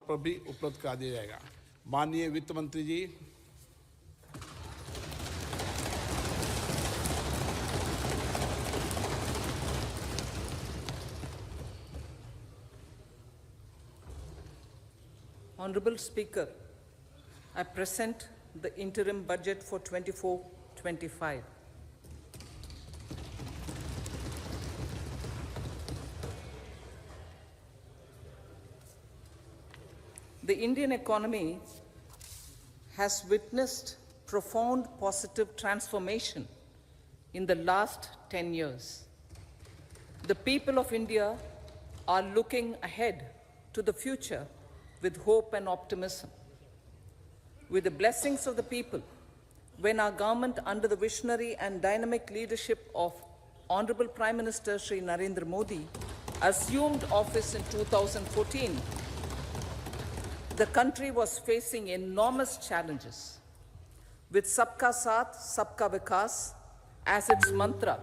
पर भी उपलब्ध करा दिया जाएगा। माननीय वित्त मंत्री जी, Honorable Speaker, I present the interim budget for 24-25. The Indian economy has witnessed profound positive transformation in the last 10 years. The people of India are looking ahead to the future with hope and optimism. With the blessings of the people, when our government, under the visionary and dynamic leadership of Honorable Prime Minister Shri Narendra Modi, assumed office in 2014, the country was facing enormous challenges. With Sabka Saath, Sabka Vikas as its mantra,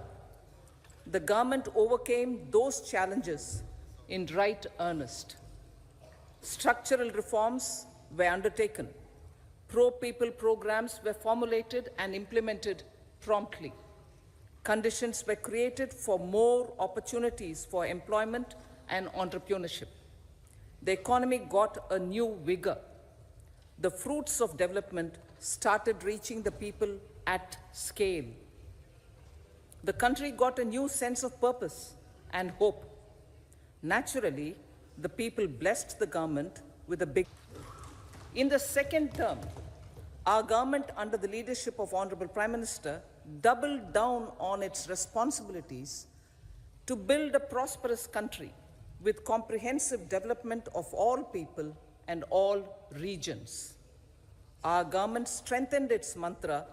the government overcame those challenges in right earnest. Structural reforms were undertaken. Pro-people programs were formulated and implemented promptly. Conditions were created for more opportunities for employment and entrepreneurship. The economy got a new vigor. The fruits of development started reaching the people at scale. The country got a new sense of purpose and hope. Naturally, the people blessed the government with a big. In the second term, our government, under the leadership of Honorable Prime Minister, doubled down on its responsibilities to build a prosperous country with comprehensive development of all people and all regions. Our government strengthened its mantra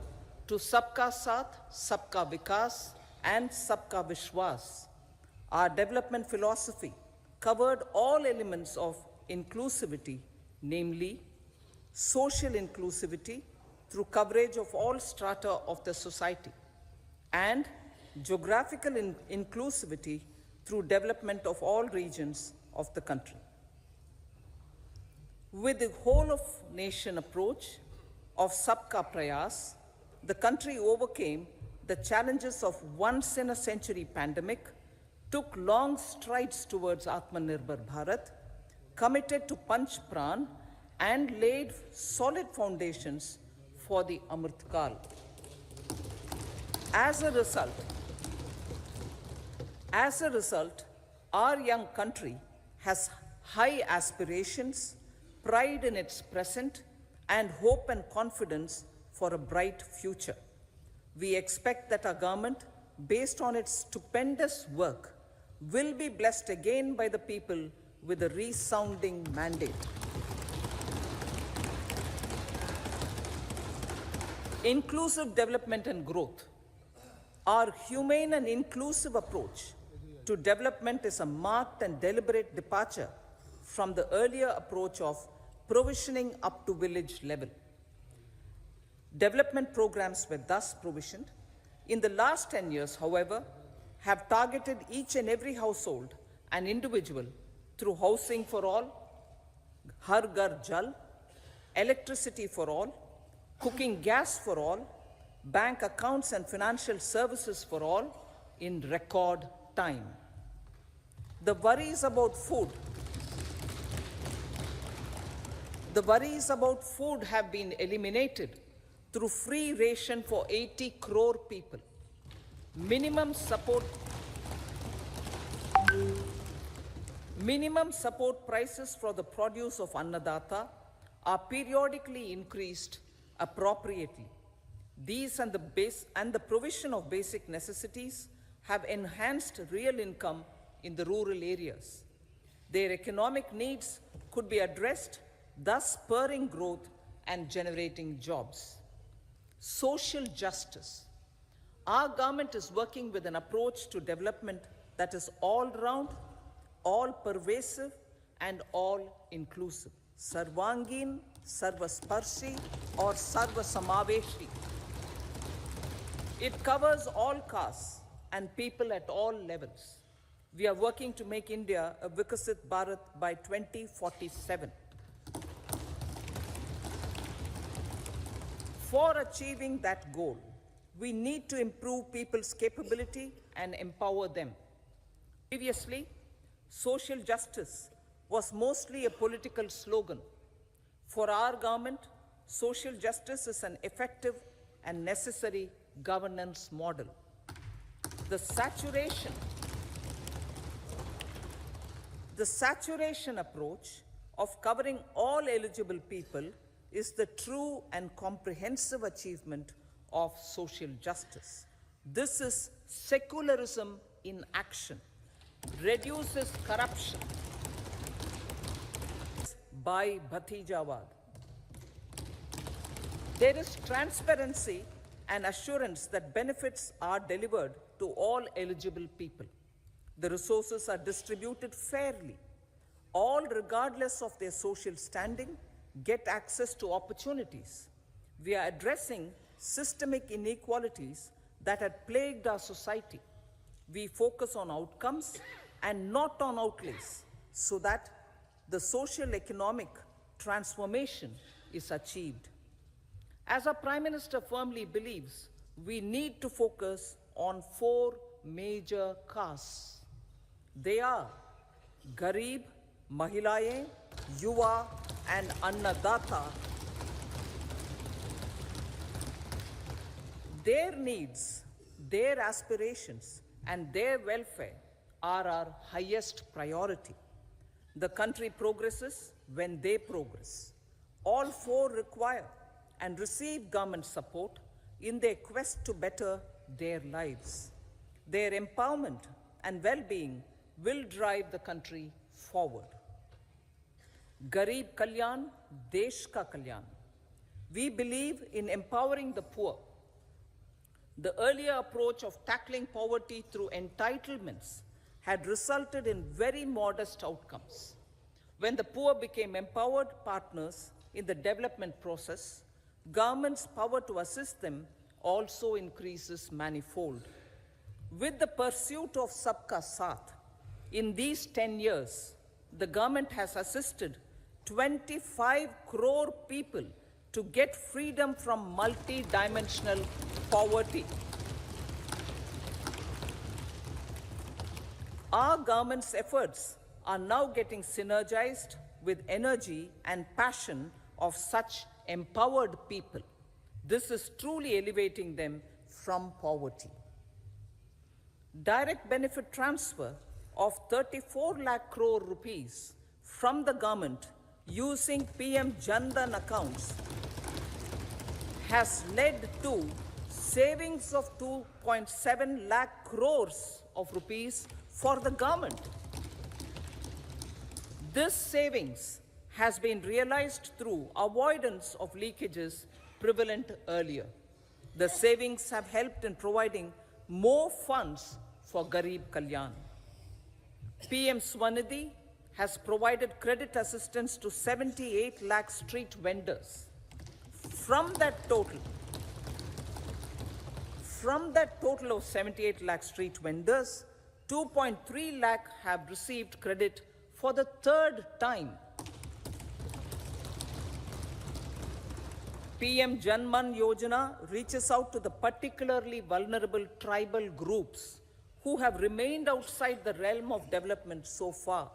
to Sabka Saath, Sabka Vikas, and Sabka Vishwas. Our development philosophy covered all elements of inclusivity, namely social inclusivity through coverage of all strata of the society, and geographical inclusivity through development of all regions of the country. With the whole of nation approach of Sabka Prayas, the country overcame the challenges of once in a century pandemic, took long strides towards Atmanirbhar Bharat, committed to Panch Pran, and laid solid foundations for the Amrit Kal. As a result, our young country has high aspirations, pride in its present, and hope and confidence for a bright future. We expect that our government, based on its stupendous work, will be blessed again by the people with a resounding mandate. Inclusive development and growth. Our humane and inclusive approach to development is a marked and deliberate departure from the earlier approach of provisioning up to village level. Development programs were thus provisioned. In the last 10 years, however, have targeted each and every household and individual through housing for all, Har Ghar Jal, electricity for all, cooking gas for all, bank accounts and financial services for all in record time. The worries about food have been eliminated through free ration for 80 crore people. Minimum support prices for the produce of Annadata are periodically increased appropriately. These and the provision of basic necessities have enhanced real income in the rural areas. Their economic needs could be addressed, thus spurring growth and generating jobs. Social justice. Our government is working with an approach to development that is all-round, all-pervasive, and all-inclusive. Sarvangin, Sarvasparshi, or Sarvasamaveshi. It covers all castes and people at all levels. We are working to make India a Vikasit Bharat by 2047. For achieving that goal, we need to improve people's capability and empower them. Previously, social justice was mostly a political slogan. For our government, social justice is an effective and necessary governance model. The saturation approach of covering all eligible people is the true and comprehensive achievement of social justice. This is secularism in action, reduces corruption by Bhatijawad. There is transparency and assurance that benefits are delivered to all eligible people. The resources are distributed fairly. All, regardless of their social standing, get access to opportunities. We are addressing systemic inequalities that had plagued our society. We focus on outcomes and not on outlays so that the social economic transformation is achieved. As our Prime Minister firmly believes, we need to focus on 4 major castes. They are Garib, Mahilaye, Yuva, and Annadata. Their needs, their aspirations, and their welfare are our highest priority. The country progresses when they progress. All 4 require and receive government support in their quest to better their lives. Their empowerment and well-being will drive the country forward. Garib Kalyan, Desh Ka Kalyan. We believe in empowering the poor. The earlier approach of tackling poverty through entitlements had resulted in very modest outcomes. When the poor became empowered partners in the development process, government's power to assist them also increases manifold. With the pursuit of Sabka Saath, in these 10 years, the government has assisted 25 crore people to get freedom from multi-dimensional poverty. Our government's efforts are now getting synergized with energy and passion of such empowered people. This is truly elevating them from poverty. Direct benefit transfer of 34 lakh crore rupees from the government using PM Jan Dhan accounts has led to savings of 2.7 lakh crores of rupees for the government. This savings has been realized through avoidance of leakages prevalent earlier. The savings have helped in providing more funds for Garib Kalyan. PM Swanidhi has provided credit assistance to 78 lakh street vendors. From that total of 78 lakh street vendors, 2.3 lakh have received credit for the 3rd time. PM Janman Yojana reaches out to the particularly vulnerable tribal groups who have remained outside the realm of development so far.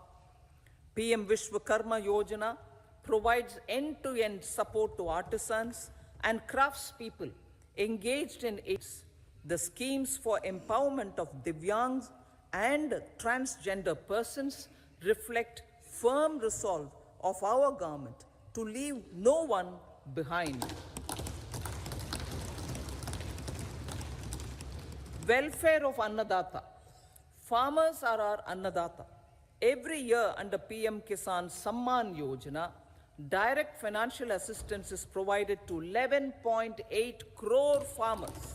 PM Vishwakarma Yojana provides end-to-end support to artisans and craftspeople engaged in its. The schemes for empowerment of Divyangs and transgender persons reflect firm resolve of our government to leave no one behind. Welfare of Annadata. Farmers are our Annadata. Every year under PM Kisan Samman Yojana, direct financial assistance is provided to 11.8 crore farmers,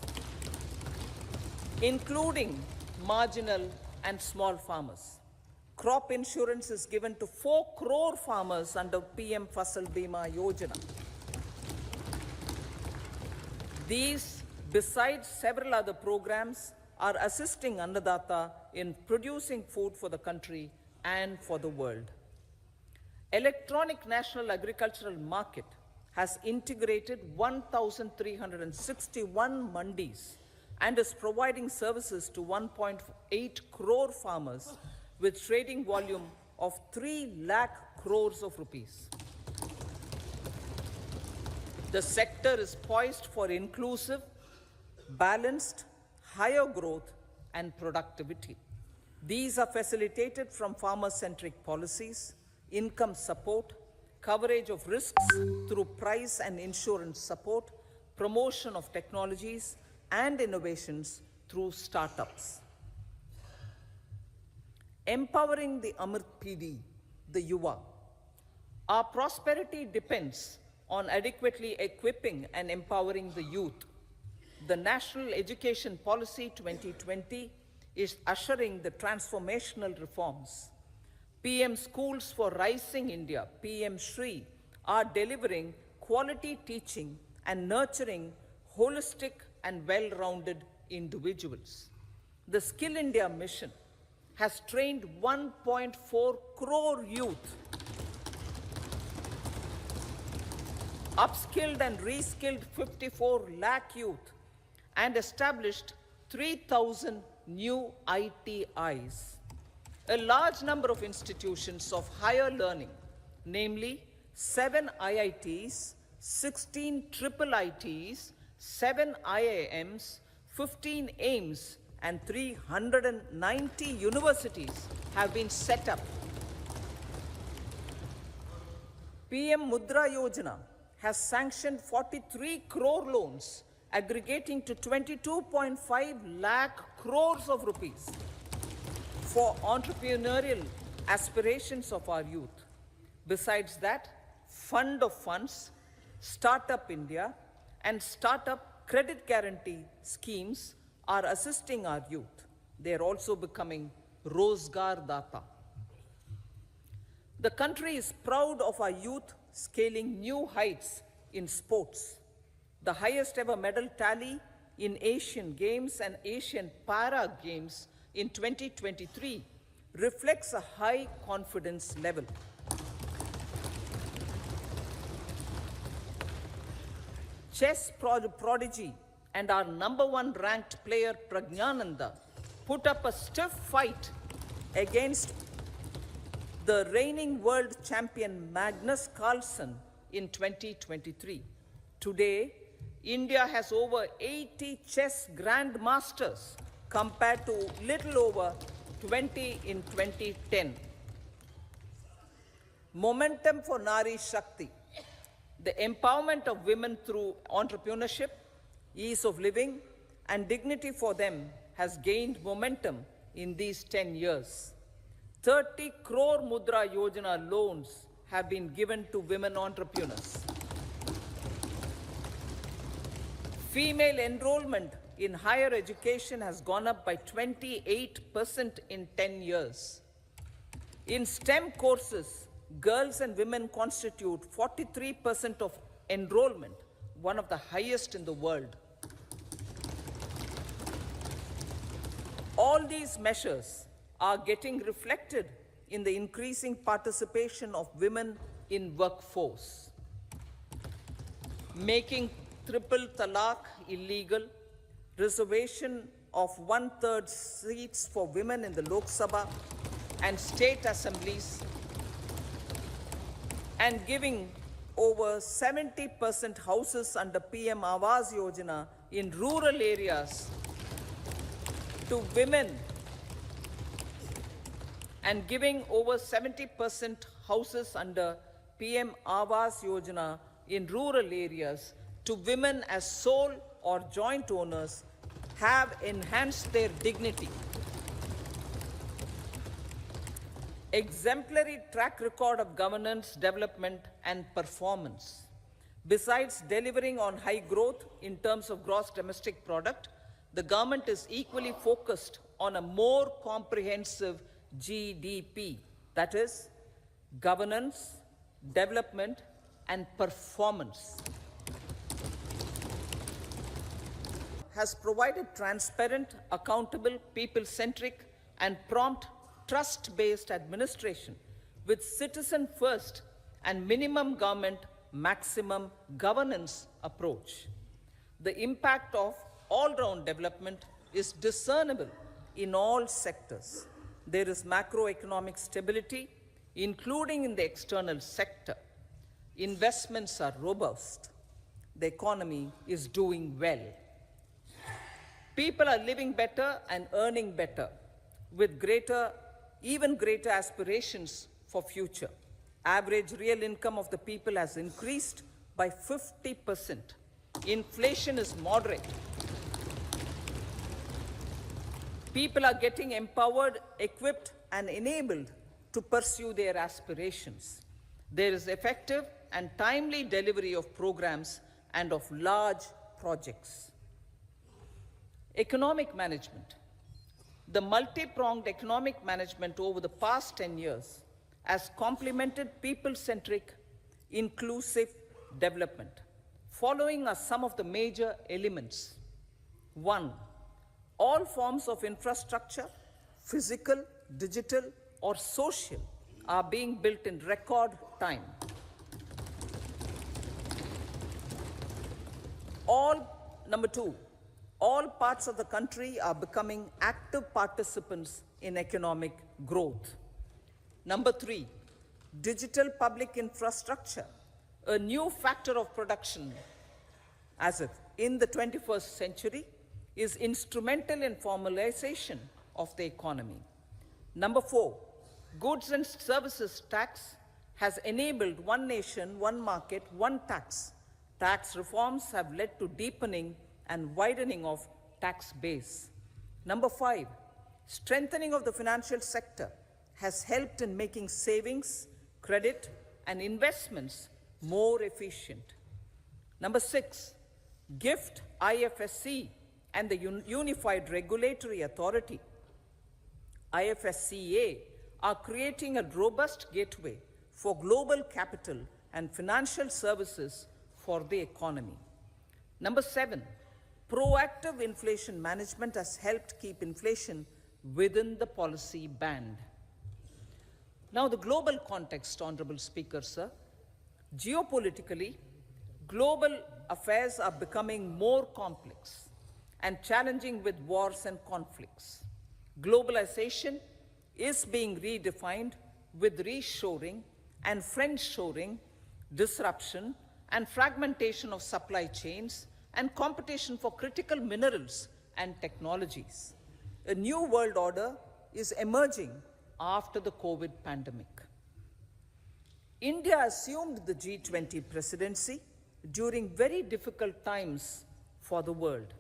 including marginal and small farmers. Crop insurance is given to 4 crore farmers under PM Fasal Bima Yojana. These, besides several other programs, are assisting Annadata in producing food for the country and for the world. Electronic National Agricultural Market has integrated 1,361 mandis and is providing services to 1.8 crore farmers with trading volume of 3 lakh crores of rupees. The sector is poised for inclusive, balanced, higher growth and productivity. These are facilitated from farmer-centric policies, income support, coverage of risks through price and insurance support, promotion of technologies and innovations through startups. Empowering the Amrit PD, the Yuva. Our prosperity depends on adequately equipping and empowering the youth. The National Education Policy 2020 is ushering the transformational reforms. PM Schools for Rising India, PM Shri, are delivering quality teaching and nurturing holistic and well-rounded individuals. The Skill India mission has trained 1.4 crore youth, upskilled and reskilled 54 lakh youth, and established 3,000 new ITIs. A large number of institutions of higher learning, namely 7 IITs, 16 triple ITs, 7 IIMs, 15 AIMS, and 390 universities have been set up. PM Mudra Yojana has sanctioned 43 crore loans aggregating to 22.5 lakh crores of rupees for entrepreneurial aspirations of our youth. Besides that, Fund of Funds, Startup India, and Startup Credit Guarantee schemes are assisting our youth. They are also becoming Rozgar Data. The country is proud of our youth scaling new heights in sports. The highest ever medal tally in Asian Games and Asian Para Games in 2023 reflects a high confidence level. Chess prodigy and our #1 ranked player Pragnananda put up a stiff fight against the reigning world champion Magnus Carlsen in 2023. Today, India has over 80 chess grandmasters compared to little over 20 in 2010. Momentum for Nari Shakti. The empowerment of women through entrepreneurship, ease of living, and dignity for them has gained momentum in these 10 years. 30 crore Mudra Yojana loans have been given to women entrepreneurs. Female enrollment in higher education has gone up by 28% in 10 years. In STEM courses, girls and women constitute 43% of enrollment, one of the highest in the world. All these measures are getting reflected in the increasing participation of women in workforce. Making triple talaq illegal, reservation of 1/3 seats for women in the Lok Sabha and state assemblies, and giving over 70% houses under PM Awas Yojana in rural areas to women, and giving over 70% houses under PM Awas Yojana in rural areas to women as sole or joint owners have enhanced their dignity. Exemplary track record of governance, development, and performance. Besides delivering on high growth in terms of gross domestic product, the government is equally focused on a more comprehensive GDP, that is, governance, development, and performance. Has provided transparent, accountable, people-centric, and prompt, trust-based administration with citizen first and minimum government maximum governance approach. The impact of all-round development is discernible in all sectors. There is macroeconomic stability, including in the external sector. Investments are robust. The economy is doing well. People are living better and earning better, with even greater aspirations for future. Average real income of the people has increased by 50%. Inflation is moderate. People are getting empowered, equipped, and enabled to pursue their aspirations. There is effective and timely delivery of programs and of large projects. Economic management. The multi-pronged economic management over the past 10 years has complemented people-centric, inclusive development. Following are some of the major elements. 1. All forms of infrastructure, physical, digital, or social, are being built in record time. Number 2, all parts of the country are becoming active participants in economic growth. Number 3, digital public infrastructure, a new factor of production as if in the 21st century, is instrumental in formalization of the economy. Number 4, goods and services tax has enabled one nation, one market, one tax. Tax reforms have led to deepening and widening of tax base. Number 5, strengthening of the financial sector has helped in making savings, credit, and investments more efficient. Number 6, GIFT, IFSC, and the Unified Regulatory Authority, IFSCA, are creating a robust gateway for global capital and financial services for the economy. Number 7, proactive inflation management has helped keep inflation within the policy band. Now, the global context, Honorable Speaker, sir. Geopolitically, global affairs are becoming more complex and challenging with wars and conflicts. Globalization is being redefined with reshoring and friendshoring, disruption and fragmentation of supply chains, and competition for critical minerals and technologies. A new world order is emerging after the COVID pandemic. India assumed the G20 presidency during very difficult times for the world.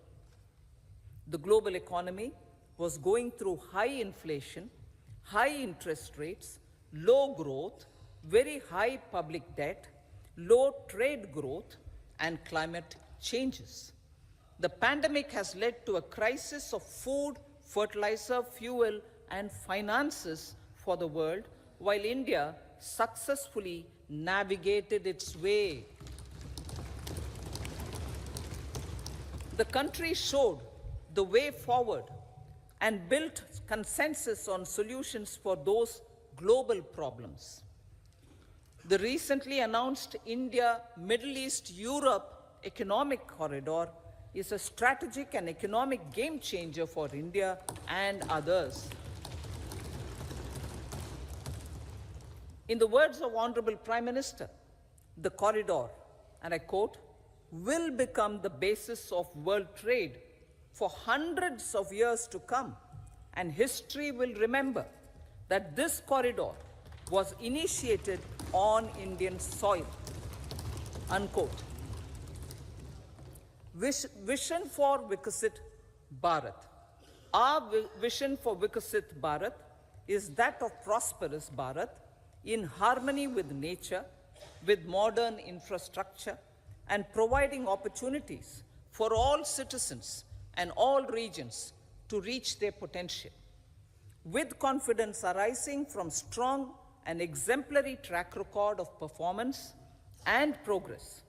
The global economy was going through high inflation, high interest rates, low growth, very high public debt, low trade growth, and climate changes. The pandemic has led to a crisis of food, fertilizer, fuel, and finances for the world, while India successfully navigated its way. The country showed the way forward and built consensus on solutions for those global problems. The recently announced India-Middle East-Europe economic corridor is a strategic and economic game changer for India and others. In the words of Honorable Prime Minister, the corridor, and I quote, will become the basis of world trade for hundreds of years to come, and history will remember that this corridor was initiated on Indian soil, unquote. Vision for Vikasit Bharat. Our vision for Vikasit Bharat is that of prosperous Bharat in harmony with nature, with modern infrastructure, and providing opportunities for all citizens and all regions to reach their potential. With confidence arising from strong and exemplary track record of performance and progress,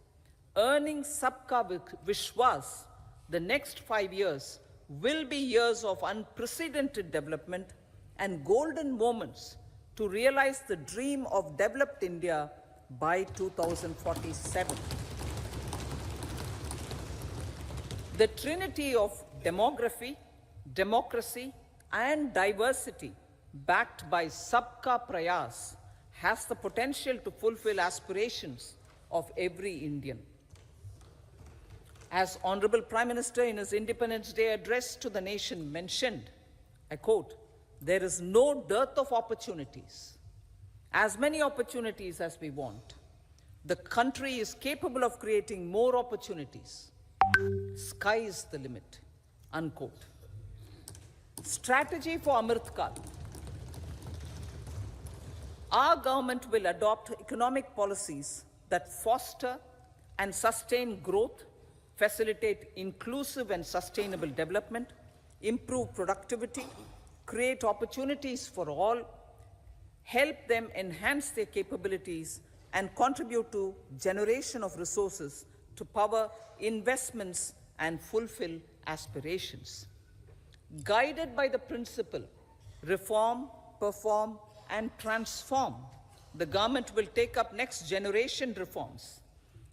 earning Sabka Vishwas, the next 5 years will be years of unprecedented development and golden moments to realize the dream of developed India by 2047. The trinity of demography, democracy, and diversity, backed by Sabka Prayas, has the potential to fulfill aspirations of every Indian. As Honorable Prime Minister in his Independence Day address to the nation mentioned, I quote, "There is no dearth of opportunities, as many opportunities as we want. The country is capable of creating more opportunities. Sky is the limit," unquote. Strategy for Amrit Kal. Our government will adopt economic policies that foster and sustain growth, facilitate inclusive and sustainable development, improve productivity, create opportunities for all, help them enhance their capabilities, and contribute to generation of resources to power investments and fulfill aspirations. Guided by the principle, reform, perform, and transform, the government will take up next generation reforms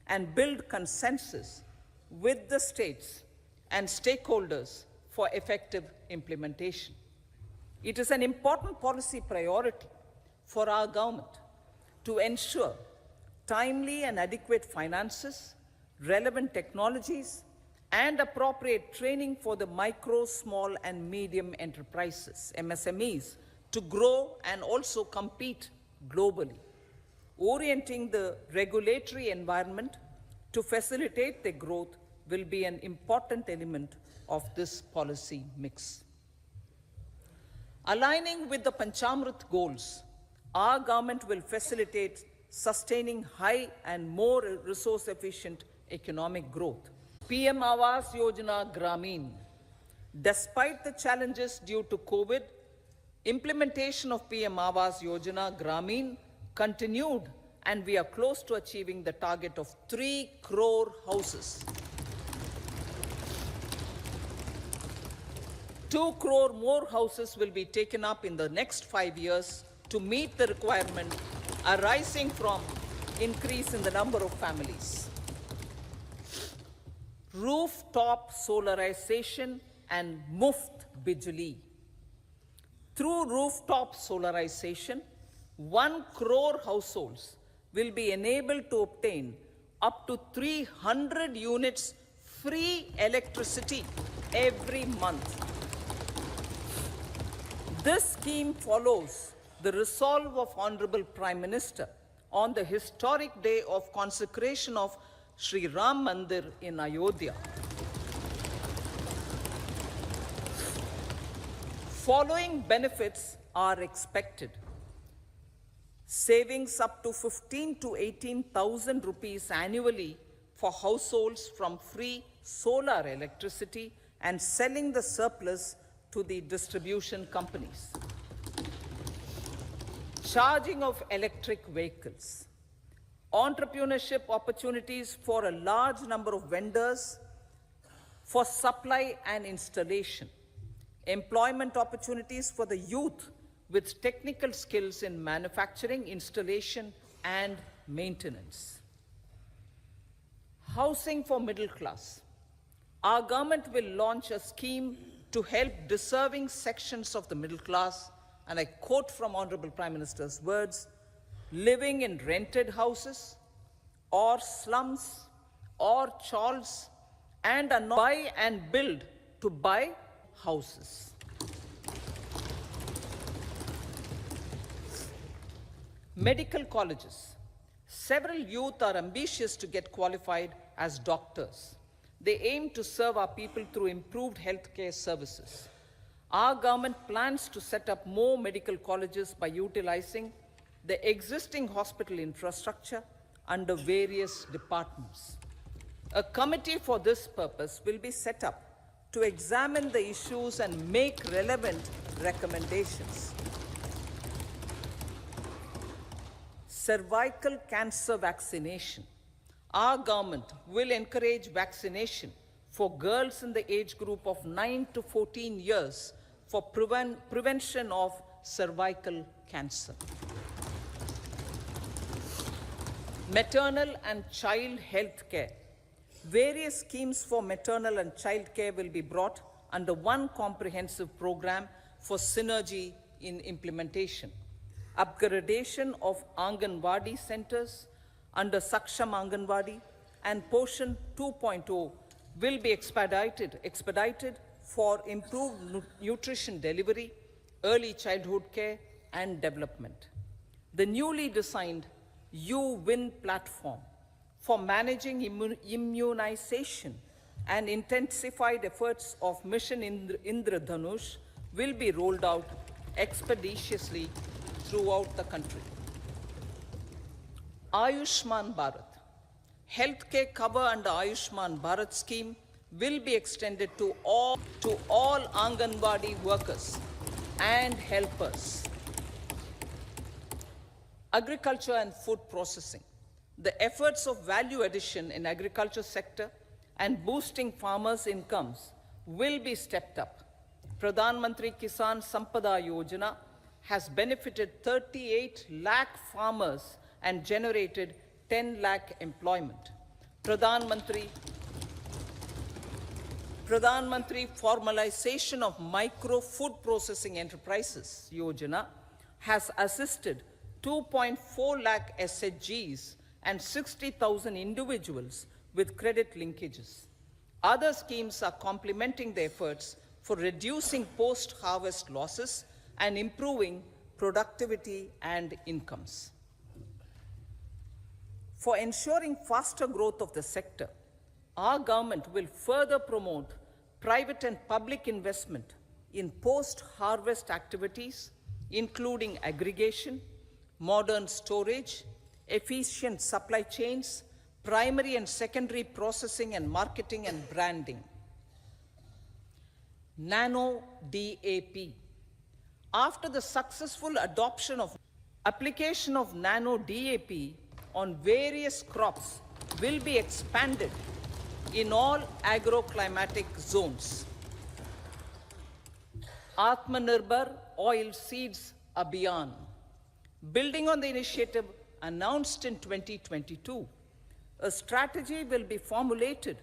and build consensus with the states and stakeholders for effective implementation. It is an important policy priority for our government to ensure timely and adequate finances, relevant technologies, and appropriate training for the micro, small, and medium enterprises, MSMEs, to grow and also compete globally. Orienting the regulatory environment to facilitate their growth will be an important element of this policy mix. Aligning with the Panchamrit goals, our government will facilitate sustaining high and more resource-efficient economic growth. PM Awas Yojana Gramin. Despite the challenges due to COVID, implementation of PM Awas Yojana Gramin continued, and we are close to achieving the target of 3 crore houses. 2 crore more houses will be taken up in the next 5 years to meet the requirement arising from increase in the number of families. Rooftop solarization and Muft Bijli. Through rooftop solarization, 1 crore households will be enabled to obtain up to 300 units free electricity every month. This scheme follows the resolve of Honorable Prime Minister on the historic day of consecration of Sri Ram Mandir in Ayodhya. Following benefits are expected: savings up to 15 to 18,000 rupees annually for households from free solar electricity and selling the surplus to the distribution companies. Charging of electric vehicles. Entrepreneurship opportunities for a large number of vendors for supply and installation. Employment opportunities for the youth with technical skills in manufacturing, installation, and maintenance. Housing for middle class. Our government will launch a scheme to help deserving sections of the middle class, and I quote from Honorable Prime Minister's words, living in rented houses or slums or chawls and are not buy and build to buy houses. Medical colleges. Several youth are ambitious to get qualified as doctors. They aim to serve our people through improved healthcare services. Our government plans to set up more medical colleges by utilizing the existing hospital infrastructure under various departments. A committee for this purpose will be set up to examine the issues and make relevant recommendations. Cervical cancer vaccination. Our government will encourage vaccination for girls in the age group of 9 to 14 years for prevention of cervical cancer. Maternal and child health care. Various schemes for maternal and child care will be brought under one comprehensive program for synergy in implementation. Upgradation of Anganwadi centers under Saksham Anganwadi and Poshan 2.0 will be expedited for improved nutrition delivery, early childhood care, and development. The newly designed U-Win platform for managing immunization and intensified efforts of Mission Indradhanush will be rolled out expeditiously throughout the country. Ayushman Bharat. Healthcare cover under Ayushman Bharat scheme will be extended to all Anganwadi workers and helpers. Agriculture and food processing. The efforts of value addition in agriculture sector and boosting farmers' incomes will be stepped up. Pradhan Mantri Kisan Sampada Yojana has benefited 38 lakh farmers and generated 10 lakh employment. Pradhan Mantri Formalization of Micro Food Processing Enterprises Yojana has assisted 2.4 lakh SHGs and 60,000 individuals with credit linkages. Other schemes are complementing the efforts for reducing post-harvest losses and improving productivity and incomes. For ensuring faster growth of the sector, our government will further promote private and public investment in post-harvest activities, including aggregation, modern storage, efficient supply chains, primary and secondary processing and marketing and branding. Nano DAP. After the successful application of Nano DAP on various crops will be expanded in all agroclimatic zones. Atmanirbhar Oil Seeds Abhiyan. Building on the initiative announced in 2022, a strategy will be formulated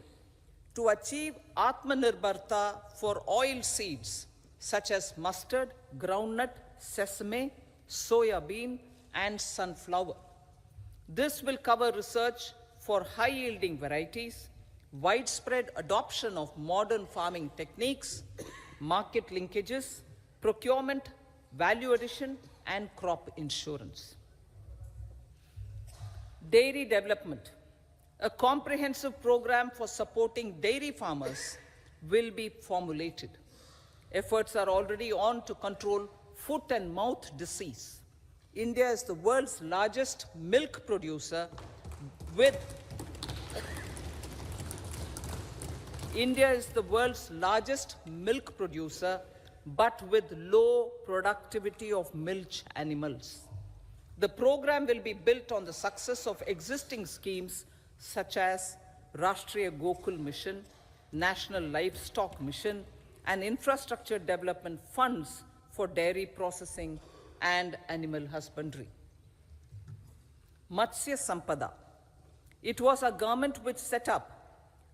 to achieve Atmanirbharta for oil seeds such as mustard, groundnut, sesame, soya bean, and sunflower. This will cover research for high-yielding varieties, widespread adoption of modern farming techniques, market linkages, procurement, value addition, and crop insurance. Dairy development. A comprehensive program for supporting dairy farmers will be formulated. Efforts are already on to control foot and mouth disease. India is the world's largest milk producer with but with low productivity of milch animals. The program will be built on the success of existing schemes such as Rashtriya Gokul Mission, National Livestock Mission, and infrastructure development funds for dairy processing and animal husbandry. Matsya Sampada. It was our government which set up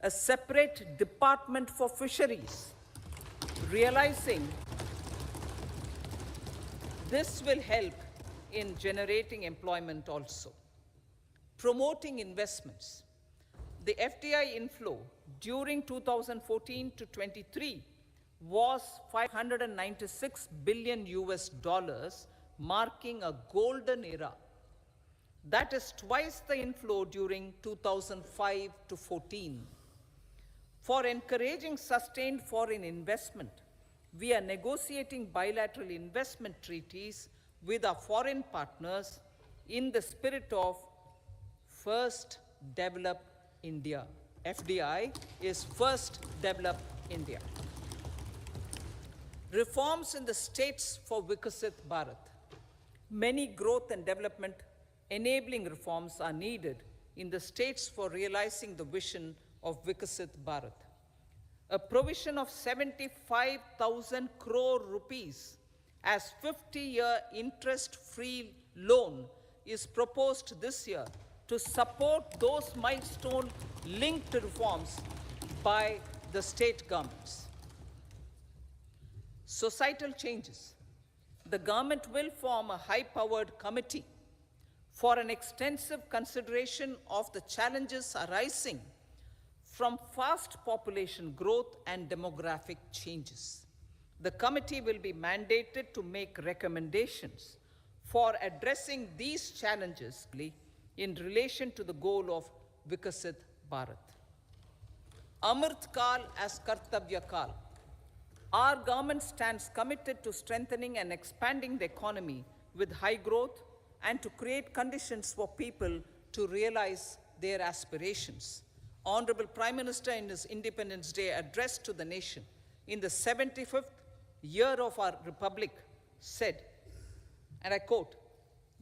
a separate department for fisheries, realizing this will help in generating employment also. Promoting investments. The FDI inflow during 2014 to 23 was $596 billion, marking a golden era. That is twice the inflow during 2005 to 14. For encouraging sustained foreign investment, we are negotiating bilateral investment treaties with our foreign partners in the spirit of First Develop India. FDI is First Develop India. Reforms in the states for Vikasit Bharat. Many growth and development enabling reforms are needed in the states for realizing the vision of Vikasit Bharat. A provision of 75,000 crore rupees as 50-year interest-free loan is proposed this year to support those milestone-linked reforms by the state governments. Societal changes. The government will form a high-powered committee for an extensive consideration of the challenges arising from fast population growth and demographic changes. The committee will be mandated to make recommendations for addressing these challenges in relation to the goal of Vikasit Bharat. Amrit Kal as Kartavya Kal. Our government stands committed to strengthening and expanding the economy with high growth and to create conditions for people to realize their aspirations. Honorable Prime Minister, in his Independence Day address to the nation in the 75th year of our Republic, said, and I quote,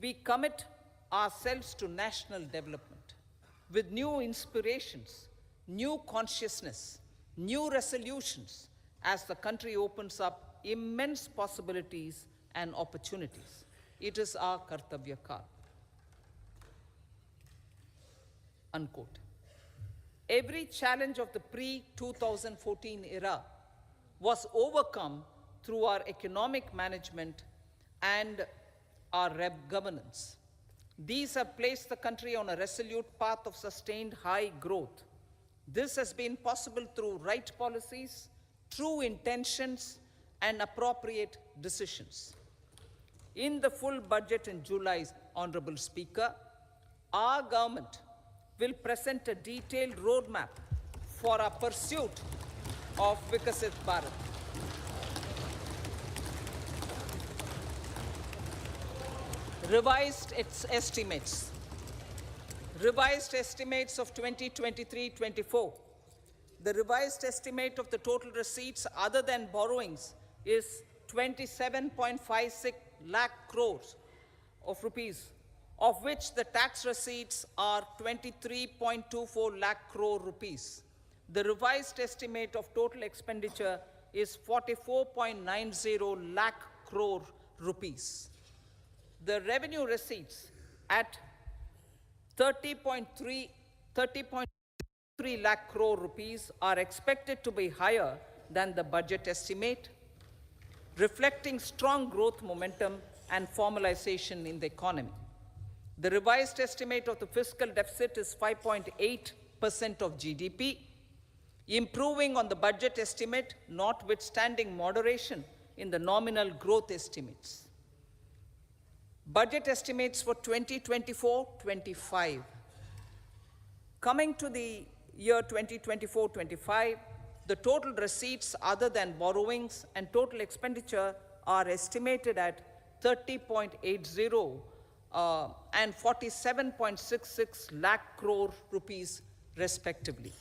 "We commit ourselves to national development with new inspirations, new consciousness, new resolutions as the country opens up immense possibilities and opportunities. It is our Kartavya Kal." Unquote. Every challenge of the pre-2014 era was overcome through our economic management and our governance. These have placed the country on a resolute path of sustained high growth. This has been possible through right policies, true intentions, and appropriate decisions. In the full budget in July, Honorable Speaker, our government will present a detailed roadmap for our pursuit of Vikasit Bharat. Revised estimates of 2023-24. The revised estimate of the total receipts other than borrowings is 27.56 lakh crores of rupees, of which the tax receipts are 23.24 lakh crore rupees. The revised estimate of total expenditure is 44.90 lakh crore rupees. The revenue receipts at 30.3 lakh crore rupees are expected to be higher than the budget estimate, reflecting strong growth momentum and formalization in the economy. The revised estimate of the fiscal deficit is 5.8% of GDP, improving on the budget estimate, notwithstanding moderation in the nominal growth estimates. Budget estimates for 2024-25. Coming to the year 2024-25, the total receipts other than borrowings and total expenditure are estimated at 30.80 and 47.66 lakh crore rupees respectively.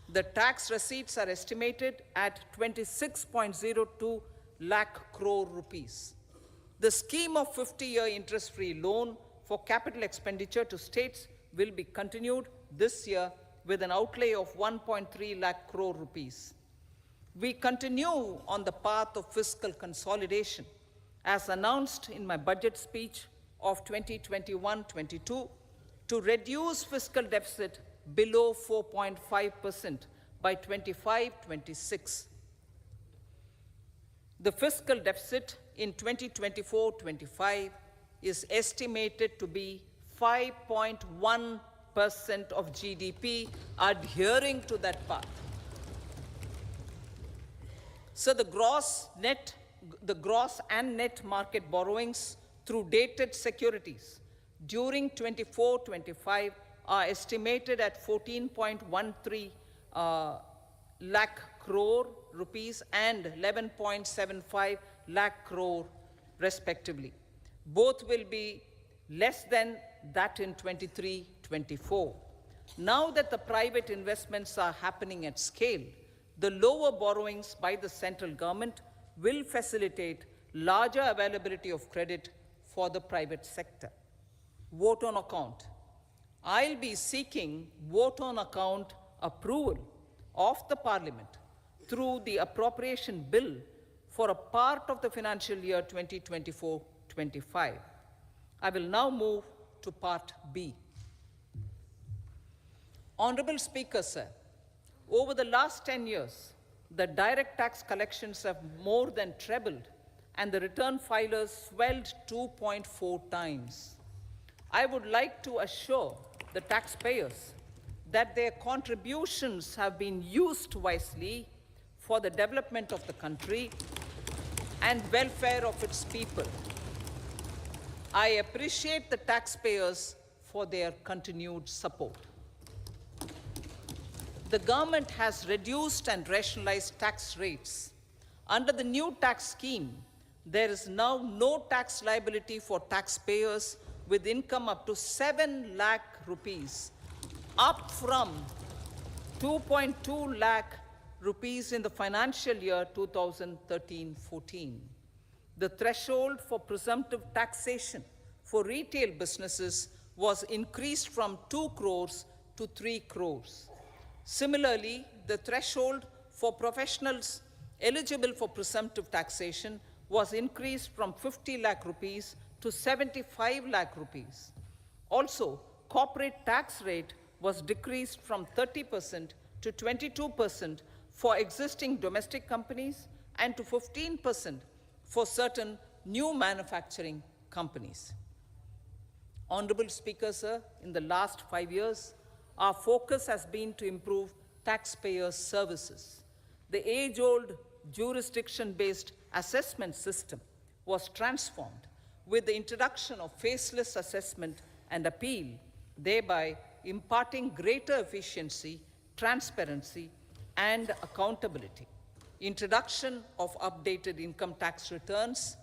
The tax receipts are estimated at 26.02 lakh crore rupees. The scheme of 50-year interest-free loan for capital expenditure to states will be continued this year with an outlay of 1.3 lakh crore rupees. We continue on the path of fiscal consolidation, as announced in my budget speech of 2021-22, to reduce fiscal deficit below 4.5% by 25-26. The fiscal deficit in 2024-25 is estimated to be 5.1% of GDP, adhering to that path. So the gross and net market borrowings through dated securities during 24-25 are estimated at 14.13 lakh crore rupees and 11.75 lakh crore respectively. Both will be less than that in 23-24. Now that the private investments are happening at scale, the lower borrowings by the central government will facilitate larger availability of credit for the private sector. Vote on account. I'll be seeking vote on account approval of the Parliament through the appropriation bill for a part of the financial year 2024-25. I will now move to Part B. Honorable Speaker, sir, over the last 10 years, the direct tax collections have more than trebled and the return filers swelled 2.4 times. I would like to assure the taxpayers that their contributions have been used wisely for the development of the country and welfare of its people. I appreciate the taxpayers for their continued support. The government has reduced and rationalized tax rates. Under the new tax scheme, there is now no tax liability for taxpayers with income up to 7 lakh rupees, up from 2.2 lakh rupees in the financial year 2013-14. The threshold for presumptive taxation for retail businesses was increased from 2 crores to 3 crores. Similarly, the threshold for professionals eligible for presumptive taxation was increased from 50 lakh rupees to 75 lakh rupees. Also, corporate tax rate was decreased from 30% to 22% for existing domestic companies and to 15% for certain new manufacturing companies. Honorable Speaker, sir, in the last 5 years, our focus has been to improve taxpayer services. The age-old jurisdiction-based assessment system was transformed with the introduction of faceless assessment and appeal, thereby imparting greater efficiency, transparency, and accountability. Introduction of updated income tax returns,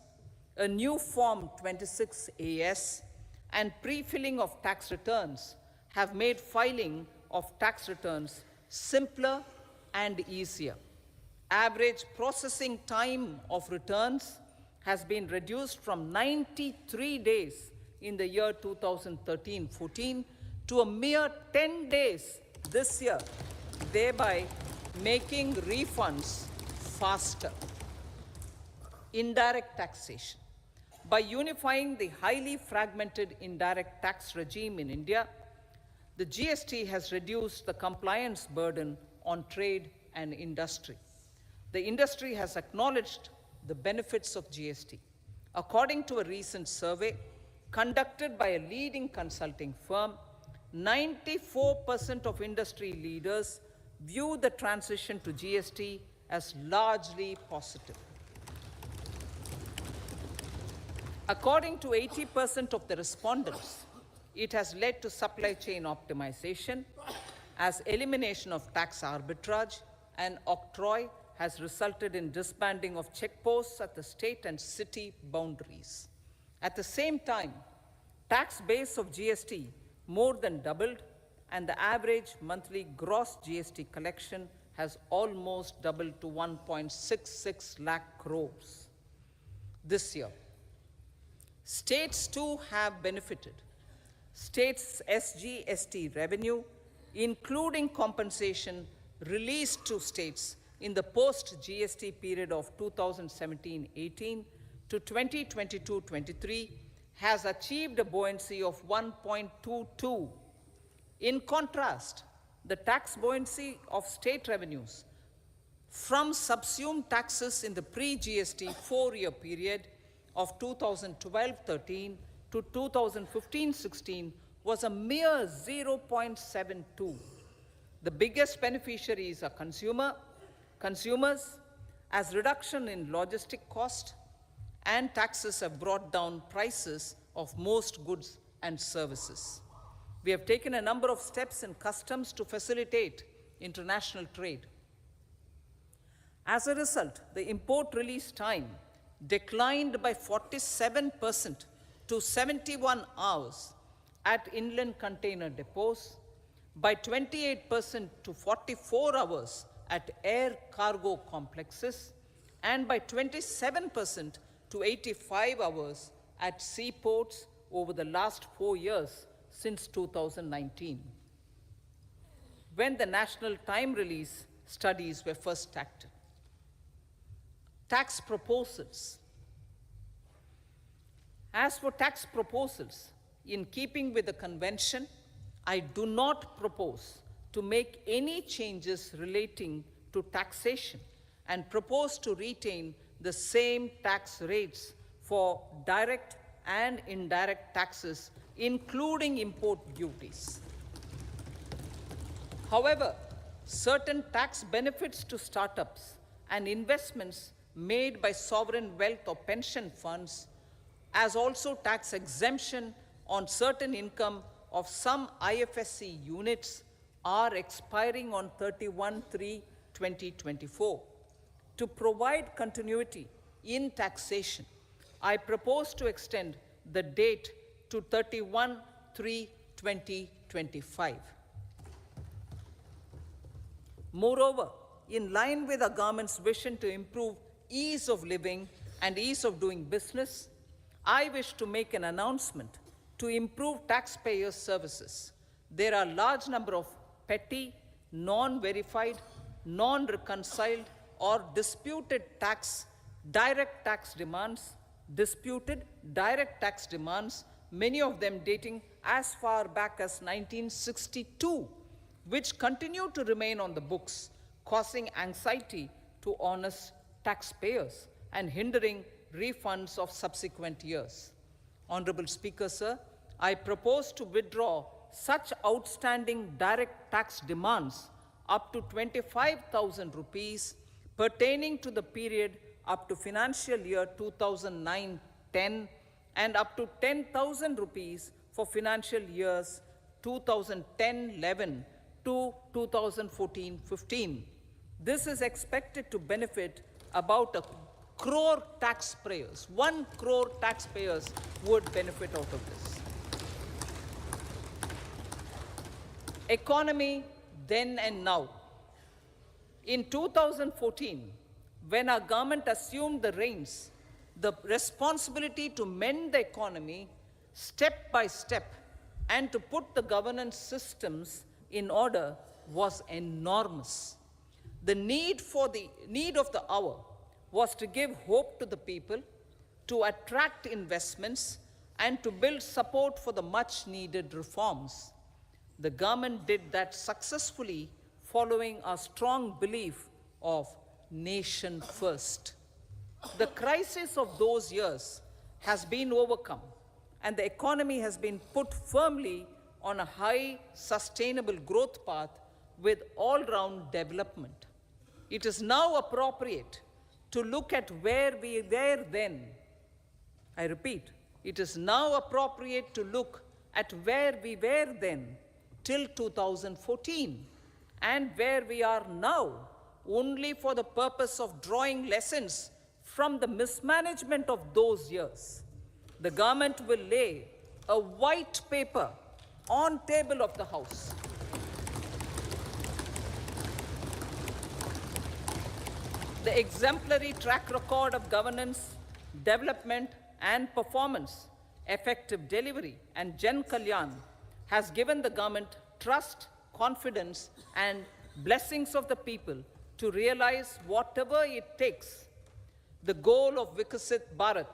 a new Form 26AS, and pre-filling of tax returns have made filing of tax returns simpler and easier. Average processing time of returns has been reduced from 93 days in the year 2013-14 to a mere 10 days this year, thereby making refunds faster. Indirect taxation. By unifying the highly fragmented indirect tax regime in India, the GST has reduced the compliance burden on trade and industry. The industry has acknowledged the benefits of GST. According to a recent survey conducted by a leading consulting firm, 94% of industry leaders view the transition to GST as largely positive. According to 80% of the respondents, it has led to supply chain optimization, as elimination of tax arbitrage and octroi has resulted in disbanding of checkposts at the state and city boundaries. At the same time, tax base of GST more than doubled, and the average monthly gross GST collection has almost doubled to 1.66 lakh crores this year. States too have benefited. States' SGST revenue, including compensation released to states in the post-GST period of 2017-18 to 2022-23, has achieved a buoyancy of 1.22. In contrast, the tax buoyancy of state revenues from subsumed taxes in the pre-GST 4-year period of 2012-13 to 2015-16 was a mere 0.72. The biggest beneficiaries are consumers, as reduction in logistic cost and taxes have brought down prices of most goods and services. We have taken a number of steps in customs to facilitate international trade. As a result, the import release time declined by 47% to 71 hours at inland container depots, by 28% to 44 hours at air cargo complexes, and by 27% to 85 hours at seaports over the last 4 years since 2019, when the national time release studies were first started. Tax proposals. As for tax proposals, in keeping with the convention, I do not propose to make any changes relating to taxation and propose to retain the same tax rates for direct and indirect taxes, including import duties. However, certain tax benefits to startups and investments made by sovereign wealth or pension funds, as also tax exemption on certain income of some IFSC units, are expiring on 31/3/2024. To provide continuity in taxation, I propose to extend the date to 31/3/2025. Moreover, in line with our government's vision to improve ease of living and ease of doing business, I wish to make an announcement to improve taxpayers' services. There are a large number of petty, non-verified, non-reconciled, or disputed direct tax demands, many of them dating as far back as 1962, which continue to remain on the books, causing anxiety to honest taxpayers and hindering refunds of subsequent years. Honorable Speaker, sir, I propose to withdraw such outstanding direct tax demands up to 25,000 rupees pertaining to the period up to financial year 2009-10 and up to 10,000 rupees for financial years 2010-11 to 2014-15. This is expected to benefit about 1 crore taxpayers. 1 crore taxpayers would benefit out of this. Economy then and now. In 2014, when our government assumed the reins, the responsibility to mend the economy step by step and to put the governance systems in order was enormous. The need of the hour was to give hope to the people, to attract investments, and to build support for the much-needed reforms. The government did that successfully, following a strong belief of nation first. The crisis of those years has been overcome, and the economy has been put firmly on a high, sustainable growth path with all-round development. It is now appropriate to look at where we were then. I repeat, it is now appropriate to look at where we were then till 2014 and where we are now, only for the purpose of drawing lessons from the mismanagement of those years. The government will lay a white paper on table of the House. The exemplary track record of governance, development, and performance, effective delivery, and Jan Kalyan has given the government trust, confidence, and blessings of the people to realize whatever it takes, the goal of Vikasit Bharat,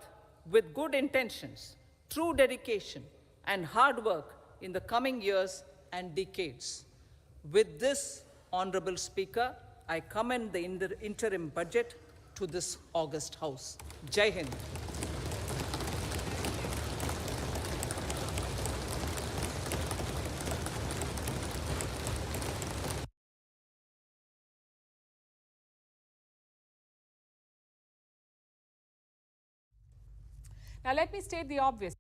with good intentions, true dedication, and hard work in the coming years and decades. With this, Honorable Speaker, I commend the interim budget to this august House. Jai Hind. Now, let me state the obvious.